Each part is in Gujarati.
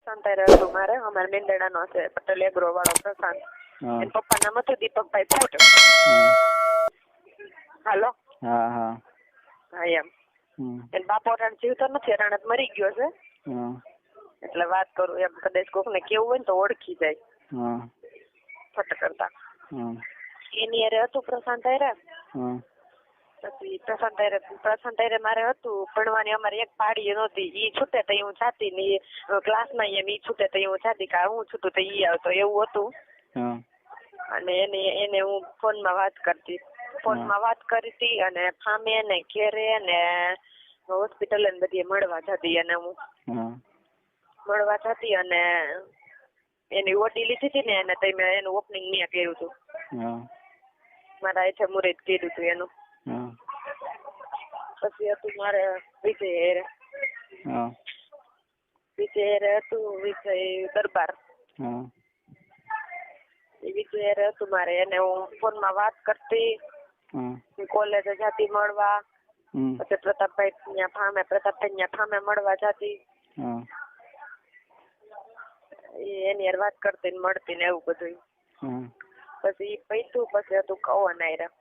પ્રશાંત હતું મારે, અમારે મેંદડાનો છે પટેલ એગ્રો વાળો પ્રશાંત. એના પપ્પા નામ હતું દીપકભાઈ ફૂટ. હાલો. હા હા હા એમ. એને બાપો અટાણ જીવતો નથી, અટાણ મરી ગયો છે. એટલે વાત કરું એમ, કદાચ કોક ને કેવું હોય ને તો ઓળખી જાય ફટકરતા. એની હારે હતું પ્રશાંત હારે. પછી પ્રશાંત હારે મારે હતું ભણવાની. અમારે એક પાડી નહોતી, ઈ છૂટે તો હું જાતી ને ક્લાસમાં એમ ઈ છૂટે તો હું જાતી, કે હું છૂટું તો ઈ આવતો, એવું હતું. અને એને હું ફોનમાં વાત કરતી, ફોનમાં વાત કરી હતી. અને ફામે ને ઘેરે ને હોસ્પિટલ ને બધી મળવા જતી. અને હું મળવા જતી અને એની ઓટી લીધી હતી ને એને તો મેં એનું ઓપનિંગ મેં કર્યું હતું. મારા એઠે મુહૂર્ત કર્યું હતું એનું. પછી હતું મારે વિજય હેરે. વિજય હેરે હતું, વિજય દરબાર. વિજય હેરે હતું મારે. એને હું ફોનમાં વાત કરતી, કોલેજે જતી મળવા. પછી પ્રતાપભાઈ ફામે મળવા જતી. એની યાર વાત કરતી ને મળતી ને એવું બધું. પછી પૈતું પછી હતું કૌન આયરા.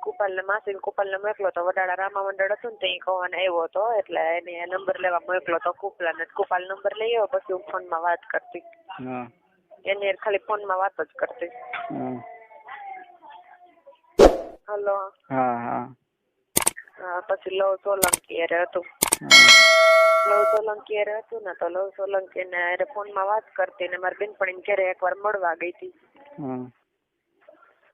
કુપાલ ને માસી કુપાલ ને મોકલો તો વડાળા રામા મંડળ હતું ને તે કૌન આવ્યો હતો, એટલે એને નંબર લેવા મોકલો તો કુપાલ ને. કુપાલ નંબર લઈ આવ્યો. પછી હું ફોન માં વાત કરતી. એની યાર ખાલી ફોન માં વાત જ કરતી. હલો. હા પછી લવ સોલંકી યાર હતું. લવ સોલંકી યાર હતું ને તો લવ સોલંકી ને યાર ફોન માં વાત કરતી ને મારી બેનપણી ને ઘરે એકવાર મળવા ગઈ હતી.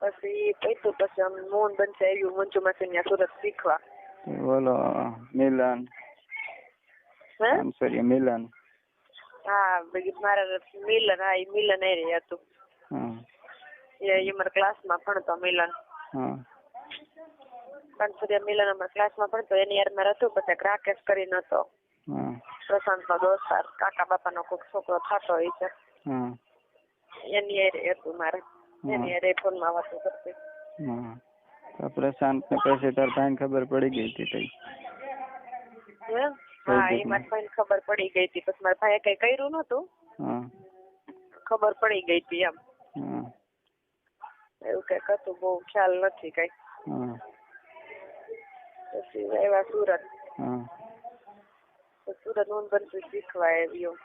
પછી પૈતું પછી મોહન બનશે આવ્યું મંજુ માસી ત્યાં સુરત શીખવા. બોલો મિલન. મિલન. હા મારા મિલન. હા એ મિલન એ હતું. એ મારા ક્લાસમાં ભણતો મિલન. કંસુરિયા મિલન અમારા ક્લાસમાં ભણતો. એની યાર મારે હતું. પછી રાકેશ કરીને હતો, પ્રશાંત નો દોસ્તાર, કાકા બાપા નો કોઈક છોકરો થતો હોય છે. એની યાર હતું મારે. એની યાર ફોન માં વાતો કરતી. પ્રશાંત ને પછી તાર ભાઈ ખબર પડી ગઈ હતી. હા એ મારા ભાઈ ખબર પડી ગઈ હતી. પછી મારા ભાઈ કઈ કર્યું નતું, ખબર પડી ગઈ હતી એમ. એવું કઈક હતું, બહુ ખ્યાલ નથી કઈ. પછી આવ્યા સુરત. સુરત હું બનતું શીખવા આવ્યું.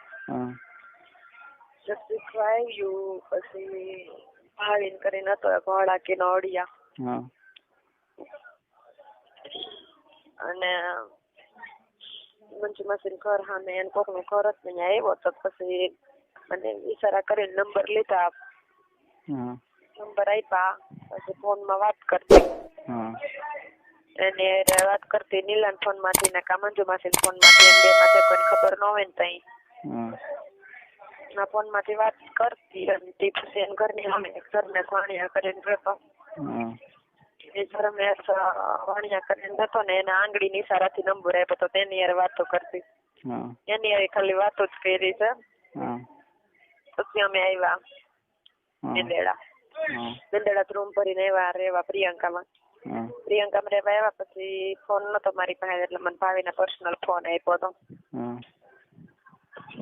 શીખવા આવ્યું પછી ભાવિન કરીને હતો ઘોડાકી નો અડિયા. અને મંજુ માસી ઘર સામે એને કોક નું ઘર હતું, ત્યાં આવ્યો તો પછી મને ઈશારા કરીને નંબર લીધા. નંબર આપ્યા. પછી ફોન માં વાત કરતી. એને વાત કરતી નીલાન ફોન માંથી ને કા મંજુ માસી ફોન માંથી. એમ બે માંથી કોઈ ખબર ન હોય ને તઈ ના ફોન માંથી વાત કરતી. અને તે પછી એને ઘરની સામે ઘરને વાણિયા કરીને રહેતો. એ ઘરને વાણિયા કરીને રહેતો ને એના આંગળી ની ઈશારાથી નંબર આપ્યો તો તેની યાર વાતો કરતી. એની યાર ખાલી વાતો જ કરી છે. પછી અમે આવ્યા મેંદડા રૂમ ભરીને આવ્યા રેવા પ્રિયંકામાં. પ્રિયંકામાં રેવા આવ્યા. પછી ફોન નતો મારી પાસે, એટલે મને ભાવીના પર્સનલ ફોન આપ્યો હતો.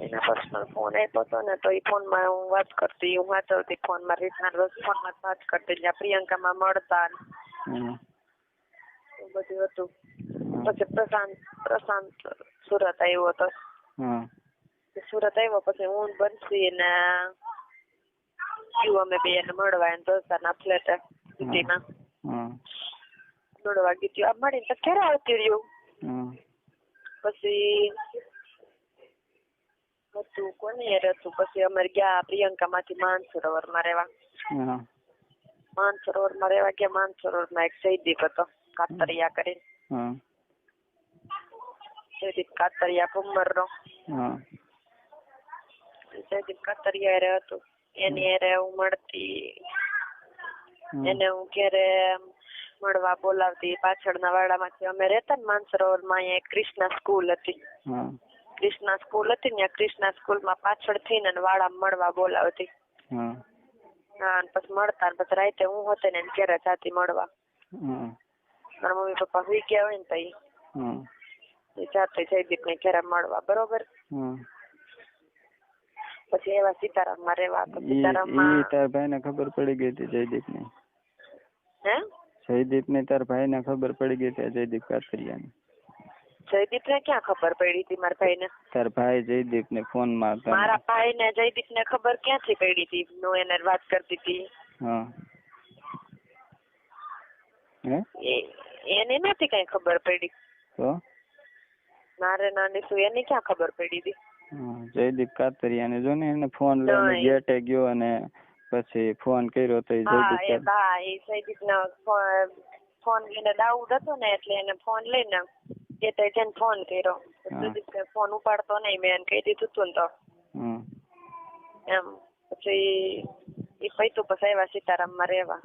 એના પર્સનલ ફોન આપ્યો હતો ને તો એ ફોન માં હું વાત કરતી. હું વાંચવતી ફોન માં રીતના રોજ ફોન માં વાત કરતી. જ્યાં પ્રિયંકામાં મળતા એવું બધું હતું. પછી પ્રશાંત સુરત આવ્યો હતો. સુરત આવ્યો પછી હું બનશી ને અમે બે એને મળવા એને દોસ્તારના ફ્લેટે સિટીમાં મળવા ગઈ. આ મળીને તો ક્યારે આવતી રહ્યું. પછી હતું કોની યાર હતું. પછી અમે ગયા પ્રિયંકા માંથી માનસરોવર માં રહેવા. માનસરોવર માં રહેવા ગયા. માનસરોવર માં એક જયદીપ હતો કાતરિયા કરીને. જયદીપ કાતરિયા કુંમર નો. જયદીપ કાતરિયા રે હતું. એની હારે હું મળતી. એને હું ઘરે મળવા બોલાવતી. પાછળના વાડામાંથી અમે રહેતા ને માનસરોવર માં અહીંયા એક ક્રિષ્ના સ્કૂલ હતી. ક્રિષ્ના સ્કૂલ હતી ને, ક્રિષ્ના સ્કૂલ માં પાછળ થઈને વાડામાં મળવા બોલાવતી. હા પછી મળતા. પછી રાતે હું હોતે ને ઘરે જાતી મળવા. મારા મમ્મી પપ્પા સુઈ ગયા હોય ને તઈ એ જાતે જયદીપ ને ઘેરા મળવા, બરોબર. પછી એવા સીતારામ માં રહેવા. ઈ તાર ભાઈ ને ખબર પડી ગઈ હતી જયદીપ ને? હે? જયદીપ ને તાર ભાઈ ને ખબર પડી ગઈ હતી જયદીપ કાતરિયા ને? જયદીપ ને ક્યાં ખબર પડી હતી મારા ભાઈ ને? તાર ભાઈ જયદીપ ને ફોન માં મારા ભાઈ ને જયદીપ ને ખબર ક્યાંથી પડી હતી? હું એને વાત કરતી હતી. હા. એને નથી કઈ ખબર પડી. તો મારે નાની શું એને ક્યાં ખબર પડી હતી? જયદીપ કાતરિયા ને જો ને એને ફોન લઈને ગેટે ગયો અને પછી ફોન કર્યો તો જયદીપ ને ફોન લઈને ડાઉટ હતો ને એટલે એને ફોન લઈને ગેટે જઈને ફોન કર્યો. જયદીપ ને ફોન ઉપાડતો નહીં, મેં એને કહી દીધું તું ને તો એમ. પછી એ પૈતું પછી આવ્યા સીતારામ માં રહેવા.